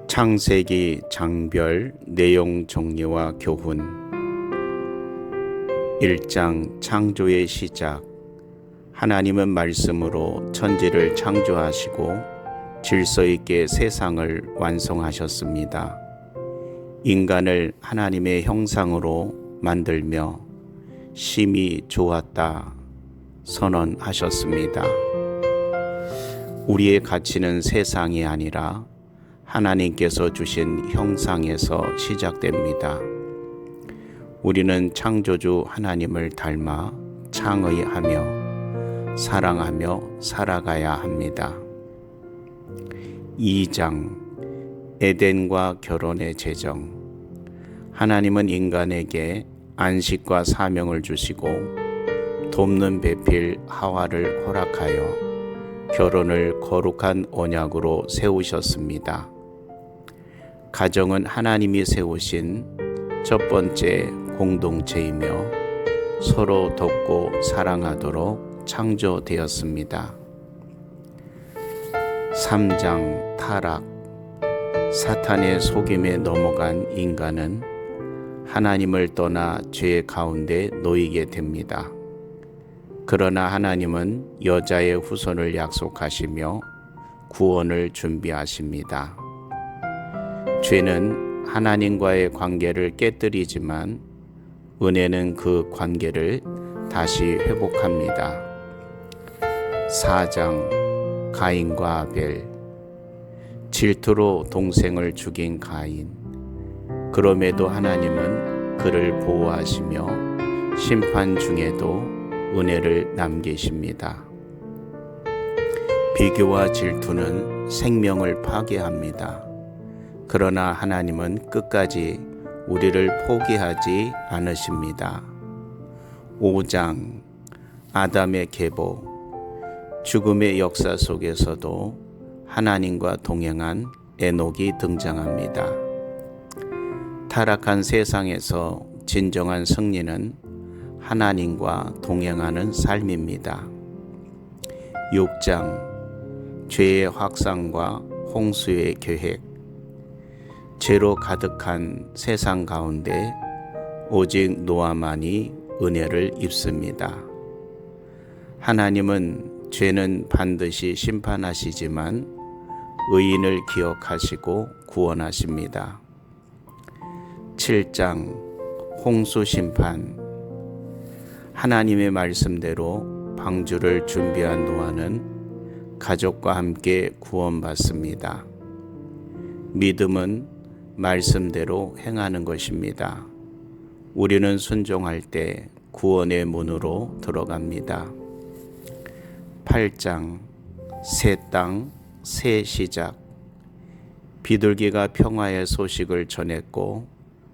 창세기 장별 내용 정리와 교훈 1장 창조의 시작. 하나님은 말씀으로 천지를 창조하시고 질서 있게 세상을 완성하셨습니다. 인간을 하나님의 형상으로 만들며 심히 좋았다 선언하셨습니다. 우리의 가치는 세상이 아니라 하나님께서 주신 형상에서 시작됩니다. 우리는 창조주 하나님을 닮아 창의하며 사랑하며 살아가야 합니다. 2장 에덴과 결혼의 제정. 하나님은 인간에게 안식과 사명을 주시고 돕는 배필 하와를 허락하여 결혼을 거룩한 언약으로 세우셨습니다. 가정은 하나님이 세우신 첫 번째 공동체이며 서로 돕고 사랑하도록 창조되었습니다. 3장 타락. 사탄의 속임에 넘어간 인간은 하나님을 떠나 죄 가운데 놓이게 됩니다. 그러나 하나님은 여자의 후손을 약속하시며 구원을 준비하십니다. 죄는 하나님과의 관계를 깨뜨리지만 은혜는 그 관계를 다시 회복합니다. 4장 가인과 아벨. 질투로 동생을 죽인 가인. 그럼에도 하나님은 그를 보호하시며 심판 중에도 은혜를 남기십니다. 비교와 질투는 생명을 파괴합니다. 그러나 하나님은 끝까지 우리를 포기하지 않으십니다. 5장 아담의 계보. 죽음의 역사 속에서도 하나님과 동행한 에녹이 등장합니다. 타락한 세상에서 진정한 승리는 하나님과 동행하는 삶입니다. 6장 죄의 확산과 홍수의 계획. 죄로 가득한 세상 가운데 오직 노아만이 은혜를 입습니다. 하나님은 죄는 반드시 심판하시지만 의인을 기억하시고 구원하십니다. 7장 홍수 심판. 하나님의 말씀대로 방주를 준비한 노아는 가족과 함께 구원받습니다. 믿음은 말씀대로 행하는 것입니다. 우리는 순종할 때 구원의 문으로 들어갑니다. 8장 새 땅, 새 시작. 비둘기가 평화의 소식을 전했고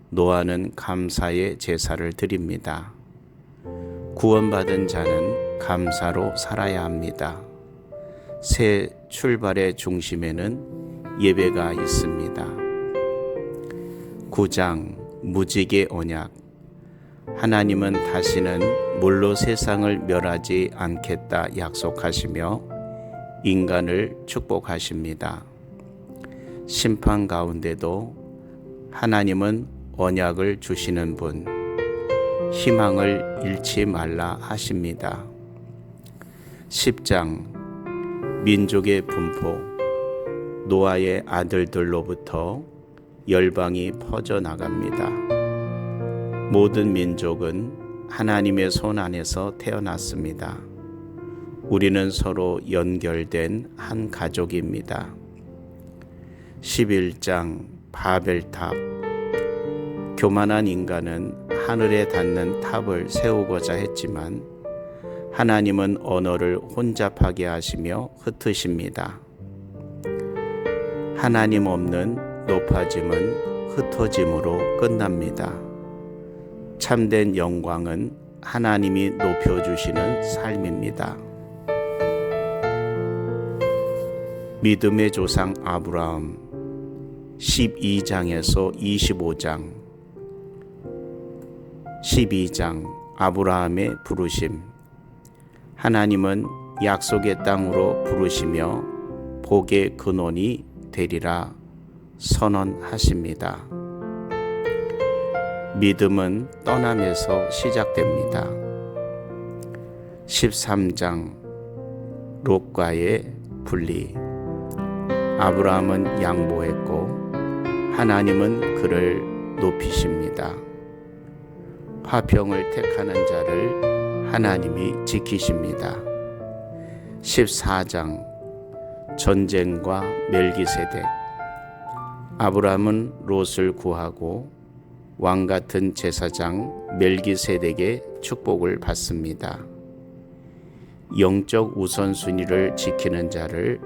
노아는 감사의 제사를 드립니다. 구원받은 자는 감사로 살아야 합니다. 새 출발의 중심에는 예배가 있습니다. 9장 무지개 언약. 하나님은 다시는 물로 세상을 멸하지 않겠다 약속하시며 인간을 축복하십니다. 심판 가운데도 하나님은 언약을 주시는 분, 희망을 잃지 말라 하십니다. 10장 민족의 분포. 노아의 아들들로부터 열방이 퍼져나갑니다. 모든 민족은 하나님의 손 안에서 태어났습니다. 우리는 서로 연결된 한 가족입니다. 11장 바벨탑. 교만한 인간은 하늘에 닿는 탑을 세우고자 했지만 하나님은 언어를 혼잡하게 하시며 흩으십니다. 하나님 없는 높아짐은 흩어짐으로 끝납니다. 참된 영광은 하나님이 높여주시는 삶입니다. 믿음의 조상 아브라함 12장에서 25장. 12장 아브라함의 부르심. 하나님은 약속의 땅으로 부르시며 복의 근원이 되리라 선언하십니다. 믿음은 떠남에서 시작됩니다. 13장 롯과의 분리. 아브라함은 양보했고 하나님은 그를 높이십니다. 화평을 택하는 자를 하나님이 지키십니다. 14장 전쟁과 멜기세덱. 아브라함은 롯을 구하고 왕같은 제사장 멜기세덱의 축복을 받습니다. 영적 우선순위를 지키는 자를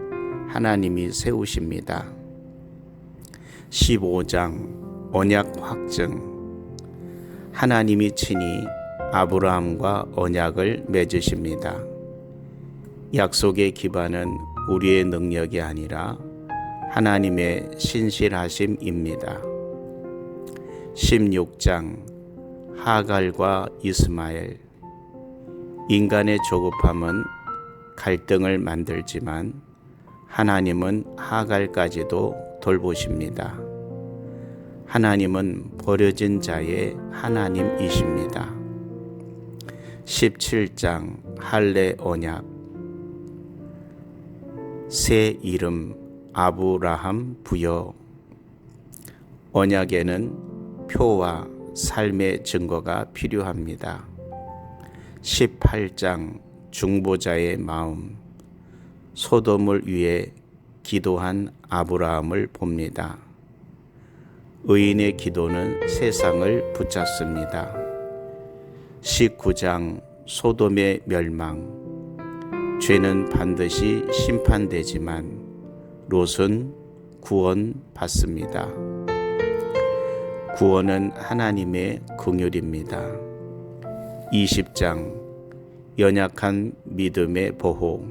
하나님이 세우십니다. 15장 언약 확증. 하나님이 친히 아브라함과 언약을 맺으십니다. 약속의 기반은 우리의 능력이 아니라 하나님의 신실하심입니다. 16장 하갈과 이스마엘. 인간의 조급함은 갈등을 만들지만 하나님은 하갈까지도 돌보십니다. 하나님은 버려진 자의 하나님이십니다. 17장 할례 언약. 새 이름 아브라함 부여. 언약에는 표와 삶의 증거가 필요합니다. 18장 중보자의 마음. 소돔을 위해 기도한 아브라함을 봅니다. 의인의 기도는 세상을 붙잡습니다. 19장 소돔의 멸망. 죄는 반드시 심판되지만 롯은 구원받습니다. 구원은 하나님의 긍휼입니다. 20장 연약한 믿음의 보호.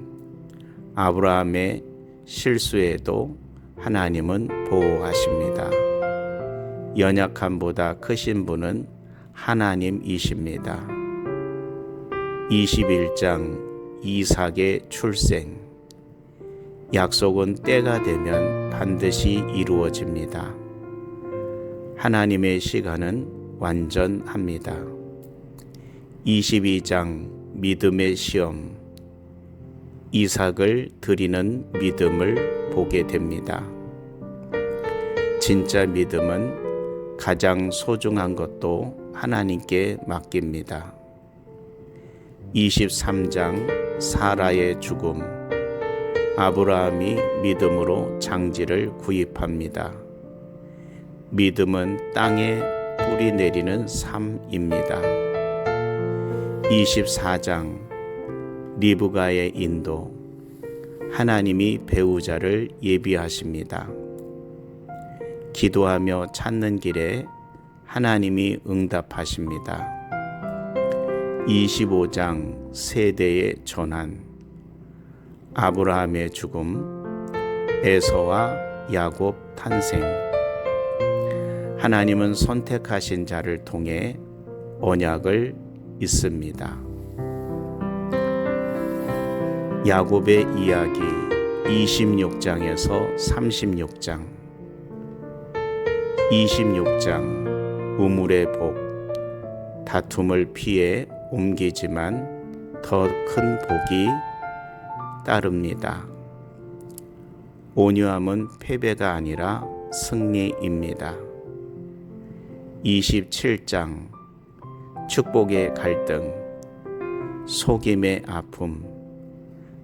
아브라함의 실수에도 하나님은 보호하십니다. 연약함보다 크신 분은 하나님이십니다. 21장 이삭의 출생. 약속은 때가 되면 반드시 이루어집니다. 하나님의 시간은 완전합니다. 22장 믿음의 시험. 이삭을 드리는 믿음을 보게 됩니다. 진짜 믿음은 가장 소중한 것도 하나님께 맡깁니다. 23장 사라의 죽음. 아브라함이 믿음으로 장지를 구입합니다. 믿음은 땅에 뿌리 내리는 삶입니다. 24장 리브가의 인도. 하나님이 배우자를 예비하십니다. 기도하며 찾는 길에 하나님이 응답하십니다. 25장 세대의 전환. 아브라함의 죽음, 에서와 야곱 탄생. 하나님은 선택하신 자를 통해 언약을 잇습니다. 야곱의 이야기 26장에서 36장. 26장 우물의 복. 다툼을 피해 옮기지만 더 큰 복이 따릅니다. 온유함은 패배가 아니라 승리입니다. 27장 축복의 갈등. 속임의 아픔.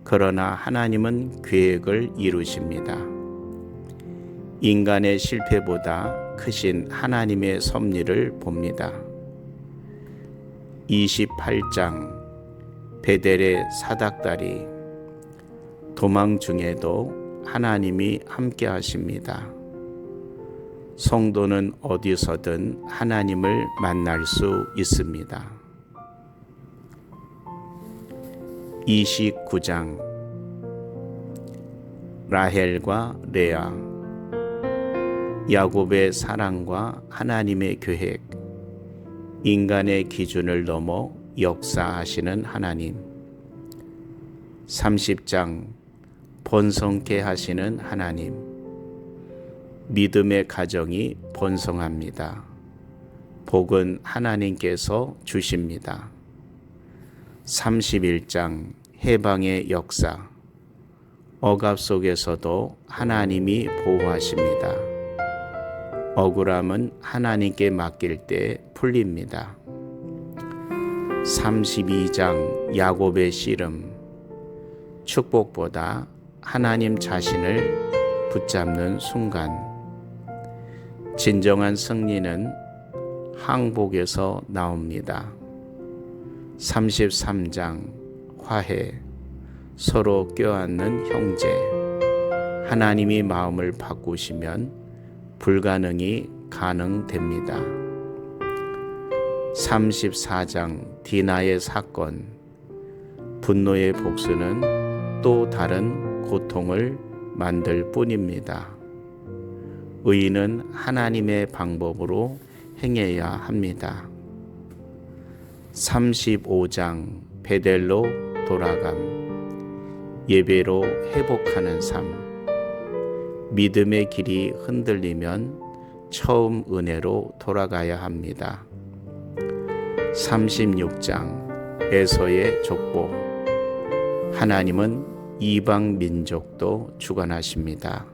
그러나 하나님은 계획을 이루십니다. 인간의 실패보다 크신 하나님의 섭리를 봅니다. 28장 베델의 사닥다리. 도망 중에도 하나님이 함께 하십니다. 성도는 어디서든 하나님을 만날 수 있습니다. 29장 라헬과 레아. 야곱의 사랑과 하나님의 계획. 인간의 기준을 넘어 역사하시는 하나님. 30장 번성케 하시는 하나님. 믿음의 가정이 번성합니다. 복은 하나님께서 주십니다. 31장 해방의 역사. 억압 속에서도 하나님이 보호하십니다. 억울함은 하나님께 맡길 때 풀립니다. 32장 야곱의 씨름. 축복보다 하나님 자신을 붙잡는 순간. 진정한 승리는 항복에서 나옵니다. 33장 화해. 서로 껴안는 형제. 하나님이 마음을 바꾸시면 불가능이 가능됩니다. 34장 디나의 사건. 분노의 복수는 또 다른 고통을 만들 뿐입니다. 의인은 하나님의 방법으로 행해야 합니다. 35장 베델로 돌아감. 예배로 회복하는 삶. 믿음의 길이 흔들리면 처음 은혜로 돌아가야 합니다. 36장 에서의 족보. 하나님은 이방 민족도 주관하십니다.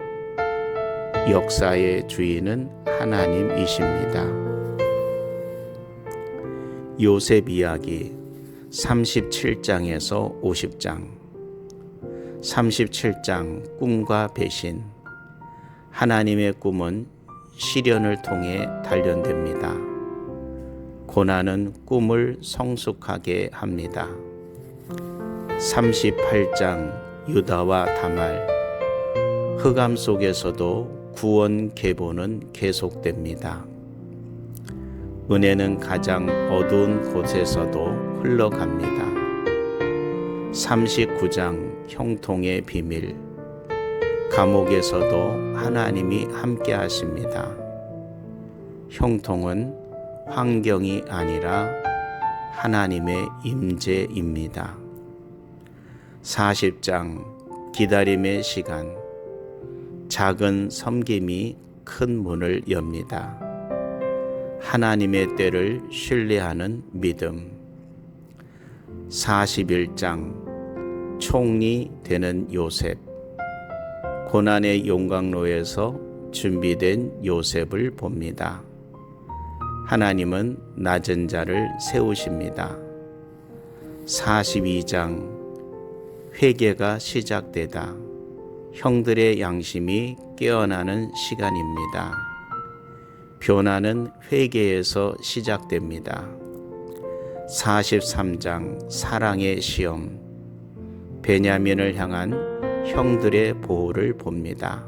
역사의 주인은 하나님이십니다. 요셉 이야기 37장에서 50장. 37장 꿈과 배신. 하나님의 꿈은 시련을 통해 단련됩니다. 고난은 꿈을 성숙하게 합니다. 38장 유다와 다말. 흑암 속에서도 구원 계보는 계속됩니다. 은혜는 가장 어두운 곳에서도 흘러갑니다. 39장 형통의 비밀. 감옥에서도 하나님이 함께 하십니다. 형통은 환경이 아니라 하나님의 임재입니다. 40장 기다림의 시간. 작은 섬김이 큰 문을 엽니다. 하나님의 때를 신뢰하는 믿음. 41장 총리 되는 요셉. 고난의 용광로에서 준비된 요셉을 봅니다. 하나님은 낮은 자를 세우십니다. 42장 회개가 시작되다. 형들의 양심이 깨어나는 시간입니다. 변화는 회개에서 시작됩니다. 43장 사랑의 시험. 베냐민을 향한 형들의 보호를 봅니다.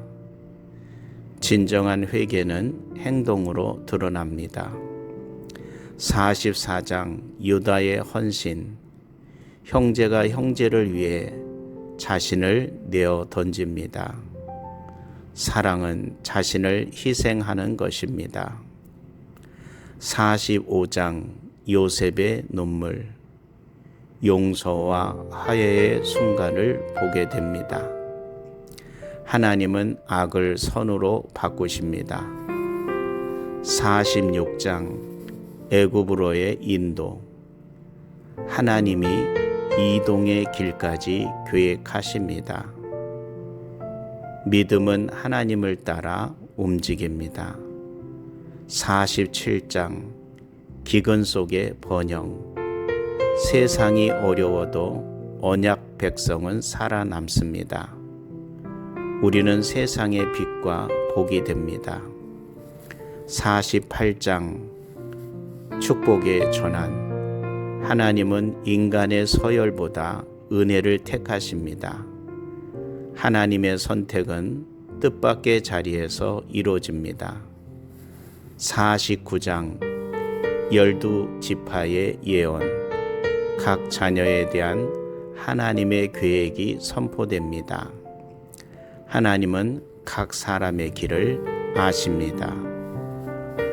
진정한 회개는 행동으로 드러납니다. 44장 유다의 헌신. 형제가 형제를 위해 자신을 내어 던집니다. 사랑은 자신을 희생하는 것입니다. 45장 요셉의 눈물. 용서와 화해의 순간을 보게 됩니다. 하나님은 악을 선으로 바꾸십니다. 46장 애굽으로의 인도. 하나님이 이동의 길까지 계획하십니다. 믿음은 하나님을 따라 움직입니다. 47장 기근 속의 번영. 세상이 어려워도 언약 백성은 살아남습니다. 우리는 세상의 빛과 복이 됩니다. 48장 축복의 전환. 하나님은 인간의 서열보다 은혜를 택하십니다. 하나님의 선택은 뜻밖의 자리에서 이루어집니다. 49장 12지파의 예언. 각 자녀에 대한 하나님의 계획이 선포됩니다. 하나님은 각 사람의 길을 아십니다.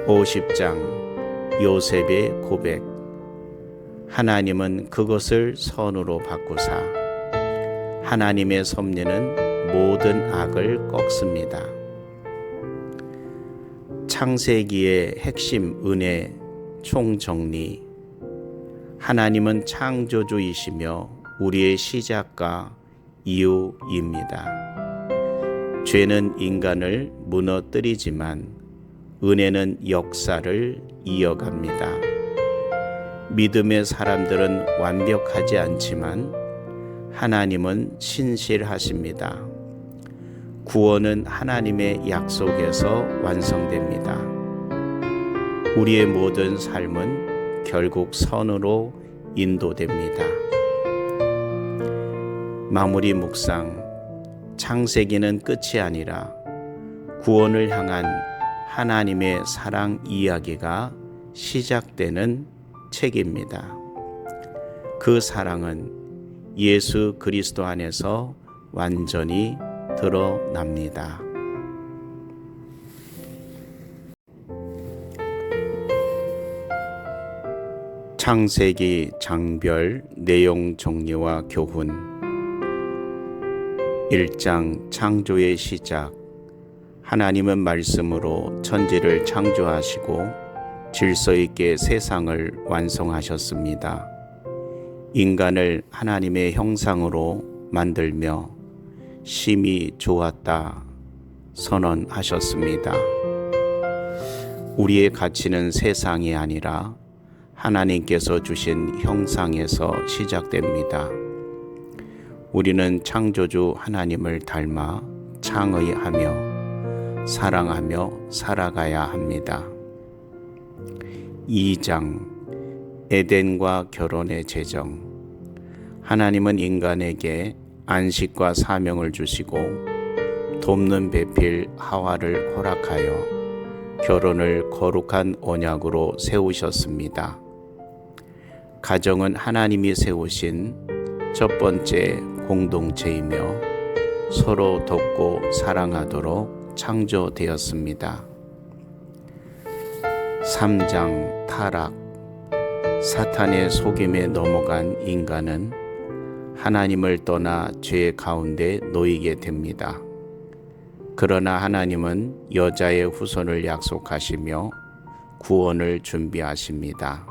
50장 요셉의 고백. 하나님은 그것을 선으로 바꾸사 하나님의 섭리는 모든 악을 꺾습니다. 창세기의 핵심 은혜 총정리. 하나님은 창조주이시며 우리의 시작과 이유입니다. 죄는 인간을 무너뜨리지만 은혜는 역사를 이어갑니다. 믿음의 사람들은 완벽하지 않지만 하나님은 신실하십니다. 구원은 하나님의 약속에서 완성됩니다. 우리의 모든 삶은 결국 선으로 인도됩니다. 마무리 묵상. 창세기는 끝이 아니라 구원을 향한 하나님의 사랑 이야기가 시작되는 책입니다. 그 사랑은 예수 그리스도 안에서 완전히 드러납니다. 창세기 장별 내용 정리와 교훈. 1장 창조의 시작. 하나님은 말씀으로 천지를 창조하시고 질서 있게 세상을 완성하셨습니다. 인간을 하나님의 형상으로 만들며 심히 좋았다 선언하셨습니다. 우리의 가치는 세상이 아니라 하나님께서 주신 형상에서 시작됩니다. 우리는 창조주 하나님을 닮아 창의하며 사랑하며 살아가야 합니다. 2장 에덴과 결혼의 제정. 하나님은 인간에게 안식과 사명을 주시고 돕는 배필 하와를 허락하여 결혼을 거룩한 언약으로 세우셨습니다. 가정은 하나님이 세우신 첫 번째 공동체이며 서로 돕고 사랑하도록 창조되었습니다. 3장 타락. 사탄의 속임에 넘어간 인간은 하나님을 떠나 죄 가운데 놓이게 됩니다. 그러나 하나님은 여자의 후손을 약속하시며 구원을 준비하십니다.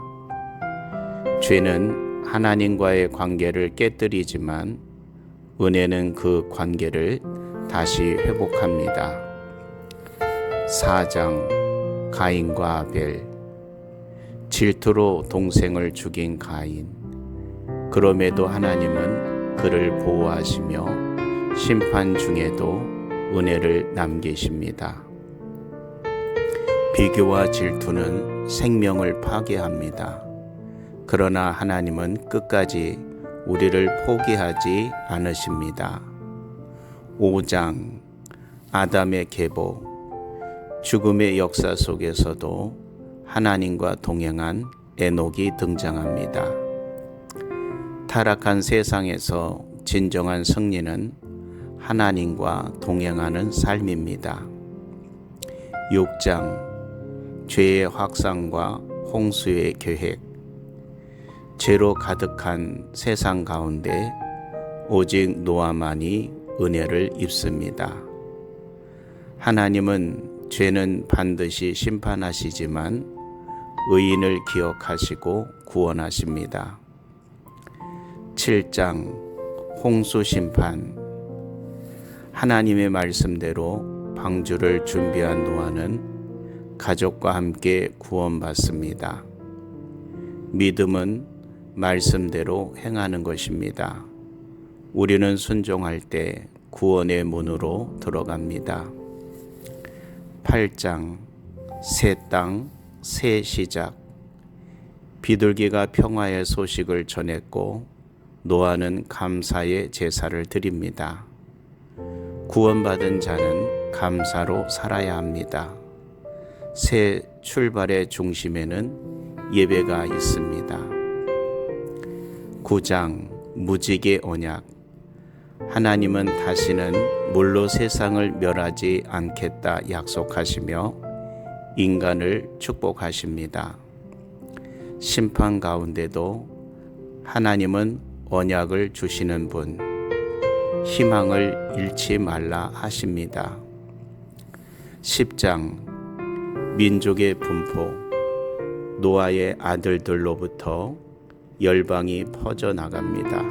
죄는 하나님과의 관계를 깨뜨리지만 은혜는 그 관계를 다시 회복합니다. 4장 가인과 아벨. 질투로 동생을 죽인 가인. 그럼에도 하나님은 그를 보호하시며 심판 중에도 은혜를 남기십니다. 비교와 질투는 생명을 파괴합니다. 그러나 하나님은 끝까지 우리를 포기하지 않으십니다. 5장 아담의 계보. 죽음의 역사 속에서도 하나님과 동행한 에녹이 등장합니다. 타락한 세상에서 진정한 승리는 하나님과 동행하는 삶입니다. 6장 죄의 확산과 홍수의 계획. 죄로 가득한 세상 가운데 오직 노아만이 은혜를 입습니다. 하나님은 죄는 반드시 심판하시지만 의인을 기억하시고 구원하십니다. 7장 홍수 심판. 하나님의 말씀대로 방주를 준비한 노아는 가족과 함께 구원받습니다. 믿음은 말씀대로 행하는 것입니다. 우리는 순종할 때 구원의 문으로 들어갑니다. 8장 새 땅, 새 시작. 비둘기가 평화의 소식을 전했고 노아는 감사의 제사를 드립니다. 구원받은 자는 감사로 살아야 합니다. 새 출발의 중심에는 예배가 있습니다. 9장 무지개 언약. 하나님은 다시는 물로 세상을 멸하지 않겠다 약속하시며 인간을 축복하십니다. 심판 가운데도 하나님은 언약을 주시는 분. 희망을 잃지 말라 하십니다. 10장 민족의 분포. 노아의 아들들로부터 열방이 퍼져나갑니다.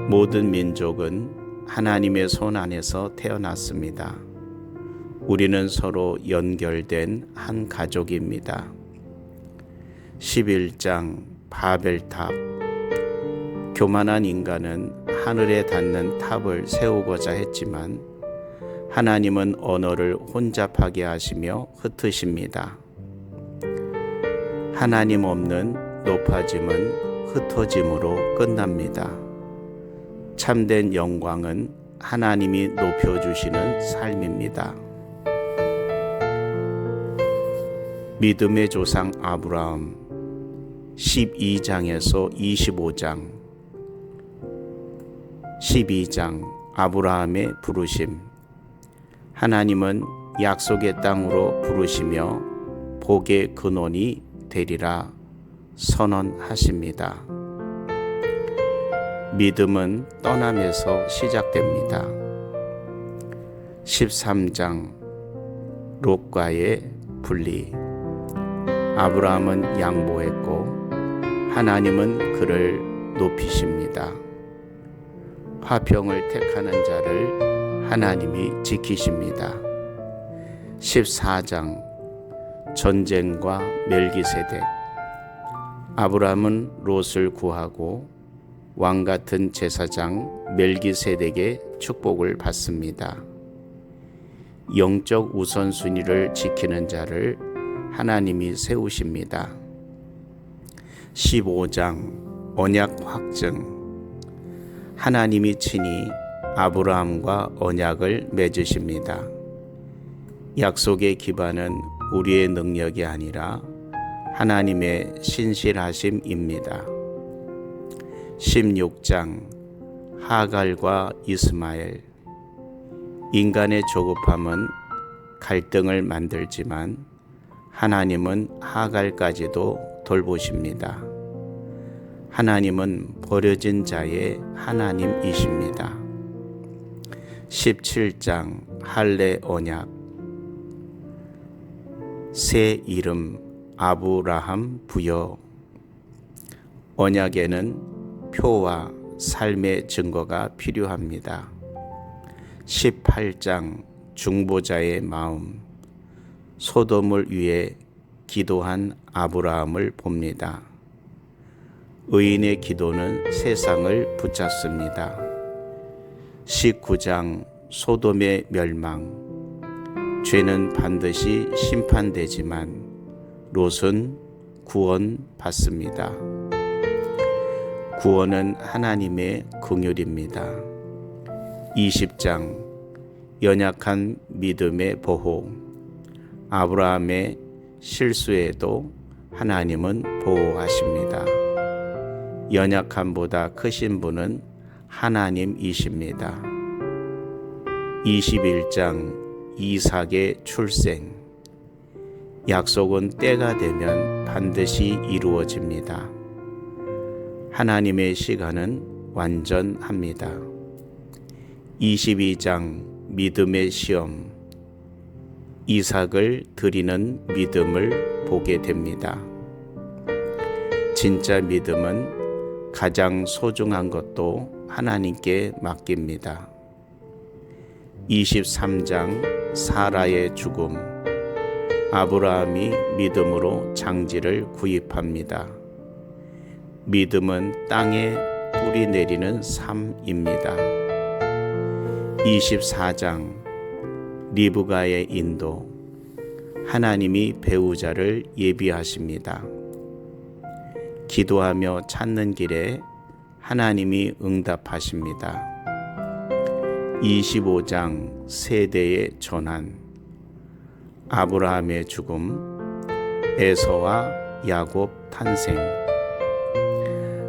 모든 민족은 하나님의 손 안에서 태어났습니다. 우리는 서로 연결된 한 가족입니다. 11장 바벨탑. 교만한 인간은 하늘에 닿는 탑을 세우고자 했지만 하나님은 언어를 혼잡하게 하시며 흩으십니다. 하나님 없는 높아짐은 흩어짐으로 끝납니다. 참된 영광은 하나님이 높여주시는 삶입니다. 믿음의 조상 아브라함 12장에서 25장. 12장 아브라함의 부르심. 하나님은 약속의 땅으로 부르시며 복의 근원이 되리라 선언하십니다. 믿음은 떠남에서 시작됩니다. 13장 롯과의 분리. 아브라함은 양보했고 하나님은 그를 높이십니다. 화평을 택하는 자를 하나님이 지키십니다. 14장 전쟁과 멜기세덱. 아브라함은 롯을 구하고 왕같은 제사장 멜기세덱의 축복을 받습니다. 영적 우선순위를 지키는 자를 하나님이 세우십니다. 15장 언약 확증. 하나님이 친히 아브라함과 언약을 맺으십니다. 약속의 기반은 우리의 능력이 아니라 하나님의 신실하심입니다. 16장 하갈과 이스마엘. 인간의 조급함은 갈등을 만들지만 하나님은 하갈까지도 돌보십니다. 하나님은 버려진 자의 하나님이십니다. 17장 할례 언약. 새 이름 아브라함 부여. 언약에는 표와 삶의 증거가 필요합니다. 18장 중보자의 마음. 소돔을 위해 기도한 아브라함을 봅니다. 의인의 기도는 세상을 붙잡습니다. 19장 소돔의 멸망. 죄는 반드시 심판되지만 롯은 구원받습니다. 구원은 하나님의 긍휼입니다. 20장 연약한 믿음의 보호. 아브라함의 실수에도 하나님은 보호하십니다. 연약함보다 크신 분은 하나님이십니다. 21장 이삭의 출생. 약속은 때가 되면 반드시 이루어집니다. 하나님의 시간은 완전합니다. 22장 믿음의 시험. 이삭을 드리는 믿음을 보게 됩니다. 진짜 믿음은 가장 소중한 것도 하나님께 맡깁니다. 23장 사라의 죽음. 아브라함이 믿음으로 장지를 구입합니다. 믿음은 땅에 뿌리 내리는 삶입니다. 24장 리브가의 인도. 하나님이 배우자를 예비하십니다. 기도하며 찾는 길에 하나님이 응답하십니다. 25장 세대의 전환. 아브라함의 죽음, 에서와 야곱 탄생.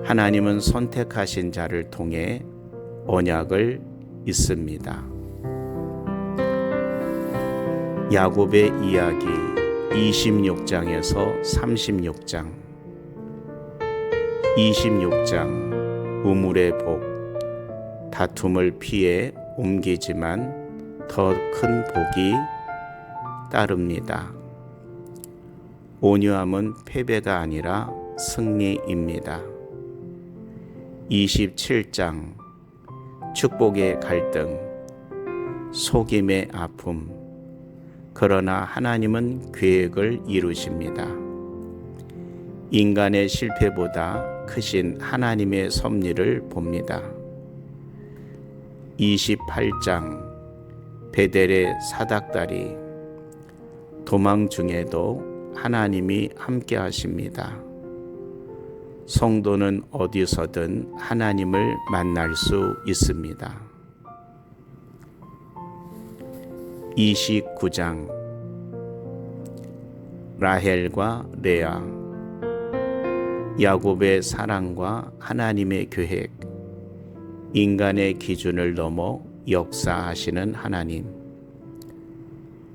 하나님은 선택하신 자를 통해 언약을 잇습니다. 야곱의 이야기 26장에서 36장. 26장 우물의 복. 다툼을 피해 옮기지만 더 큰 복이 따릅니다. 온유함은 패배가 아니라 승리입니다. 27장 축복의 갈등, 속임의 아픔. 그러나 하나님은 계획을 이루십니다. 인간의 실패보다 크신 하나님의 섭리를 봅니다. 28장 베델의 사닥다리. 도망 중에도 하나님이 함께 하십니다. 성도는 어디서든 하나님을 만날 수 있습니다. 29장 라헬과 레아. 야곱의 사랑과 하나님의 계획. 인간의 기준을 넘어 역사하시는 하나님.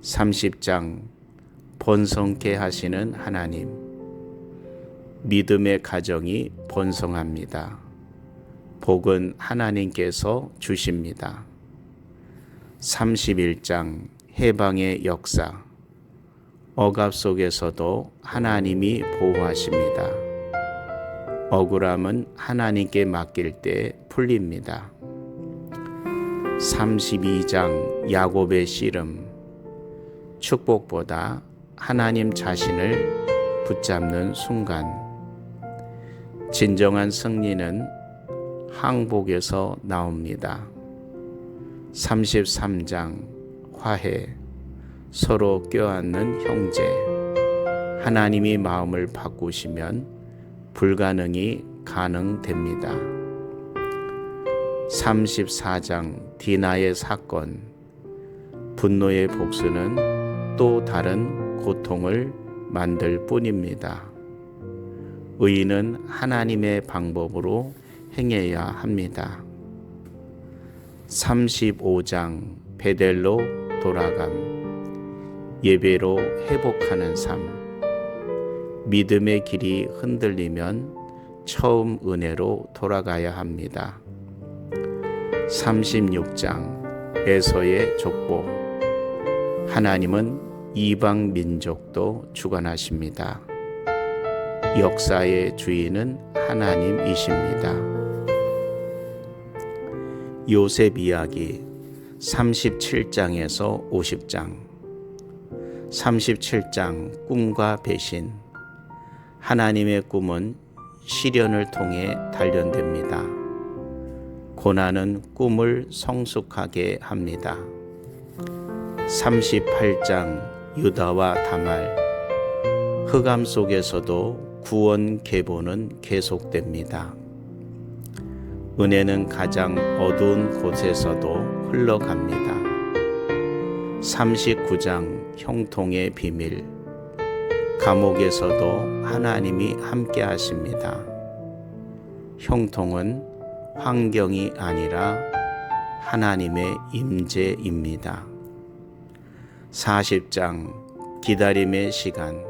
30장 번성케 하시는 하나님. 믿음의 가정이 번성합니다. 복은 하나님께서 주십니다. 31장 해방의 역사. 억압 속에서도 하나님이 보호하십니다. 억울함은 하나님께 맡길 때 풀립니다. 32장 야곱의 씨름. 축복보다 하나님 자신을 붙잡는 순간. 진정한 승리는 항복에서 나옵니다. 33장 화해. 서로 껴안는 형제. 하나님이 마음을 바꾸시면 불가능이 가능됩니다. 34장 디나의 사건. 분노의 복수는 또 다른 고통을 만들 뿐입니다. 의인은 하나님의 방법으로 행해야 합니다. 35장 베델로 돌아감. 예배로 회복하는 삶. 믿음의 길이 흔들리면 처음 은혜로 돌아가야 합니다. 36장 에서의 족보. 하나님은 이방 민족도 주관하십니다. 역사의 주인은 하나님이십니다. 요셉 이야기 37장에서 50장. 37장 꿈과 배신. 하나님의 꿈은 시련을 통해 단련됩니다. 고난은 꿈을 성숙하게 합니다. 38장 유다와 다말. 흑암 속에서도 구원 계보는 계속됩니다. 은혜는 가장 어두운 곳에서도 흘러갑니다. 39장 형통의 비밀. 감옥에서도 하나님이 함께 하십니다. 형통은 환경이 아니라 하나님의 임재입니다. 40장 기다림의 시간.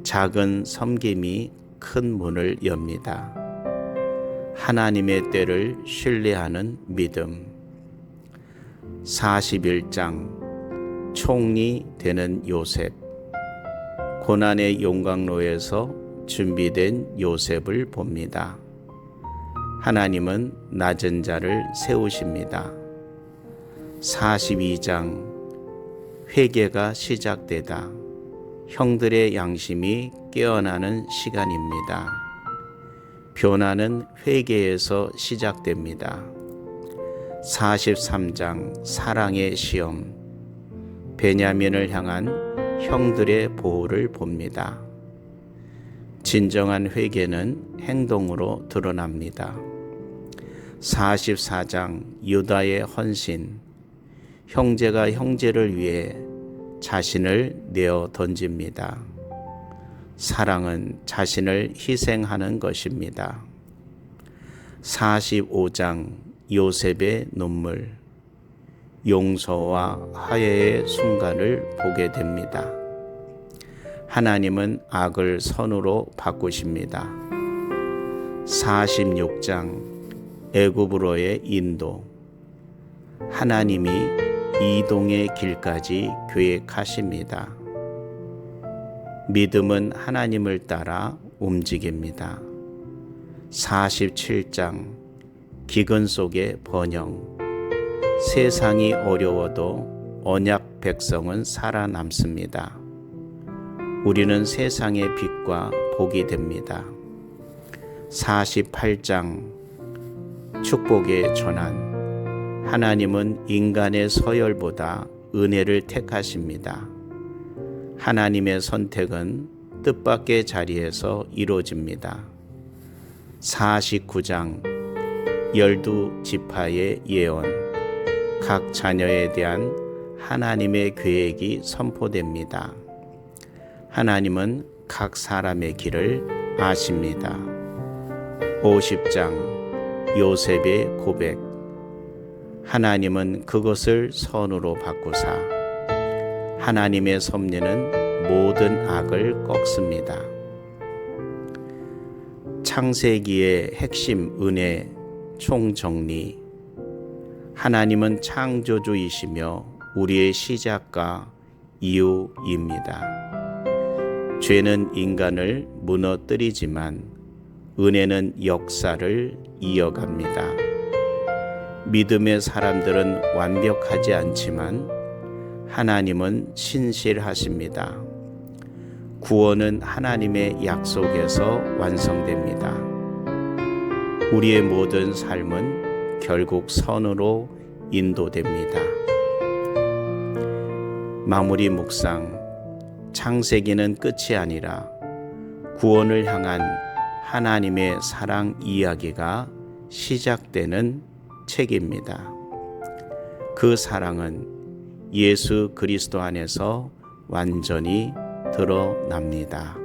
작은 섬김이 큰 문을 엽니다. 하나님의 때를 신뢰하는 믿음. 41장 총리 되는 요셉. 고난의 용광로에서 준비된 요셉을 봅니다. 하나님은 낮은 자를 세우십니다. 42장 회개가 시작되다. 형들의 양심이 깨어나는 시간입니다. 변화는 회개에서 시작됩니다. 43장 사랑의 시험. 베냐민을 향한 형들의 보호를 봅니다. 진정한 회개는 행동으로 드러납니다. 44장 유다의 헌신. 형제가 형제를 위해 자신을 내어 던집니다. 사랑은 자신을 희생하는 것입니다. 45장 요셉의 눈물. 용서와 화해의 순간을 보게 됩니다. 하나님은 악을 선으로 바꾸십니다. 46장 애굽으로의 인도, 하나님이 이동의 길까지 계획하십니다. 믿음은 하나님을 따라 움직입니다. 47장 기근 속의 번영. 세상이 어려워도 언약 백성은 살아남습니다. 우리는 세상의 빛과 복이 됩니다. 48장 축복의 전환. 하나님은 인간의 서열보다 은혜를 택하십니다. 하나님의 선택은 뜻밖의 자리에서 이루어집니다. 49장 12지파의 예언. 각 자녀에 대한 하나님의 계획이 선포됩니다. 하나님은 각 사람의 길을 아십니다. 50장 요셉의 고백. 하나님은 그것을 선으로 바꾸사 하나님의 섭리는 모든 악을 꺾습니다. 창세기의 핵심 은혜 총정리. 하나님은 창조주이시며 우리의 시작과 이유입니다. 죄는 인간을 무너뜨리지만 은혜는 역사를 이어갑니다. 믿음의 사람들은 완벽하지 않지만 하나님은 신실하십니다. 구원은 하나님의 약속에서 완성됩니다. 우리의 모든 삶은 결국 선으로 인도됩니다. 마무리 묵상. 창세기는 끝이 아니라 구원을 향한 하나님의 사랑 이야기가 시작되는 책입니다. 그 사랑은 예수 그리스도 안에서 완전히 드러납니다.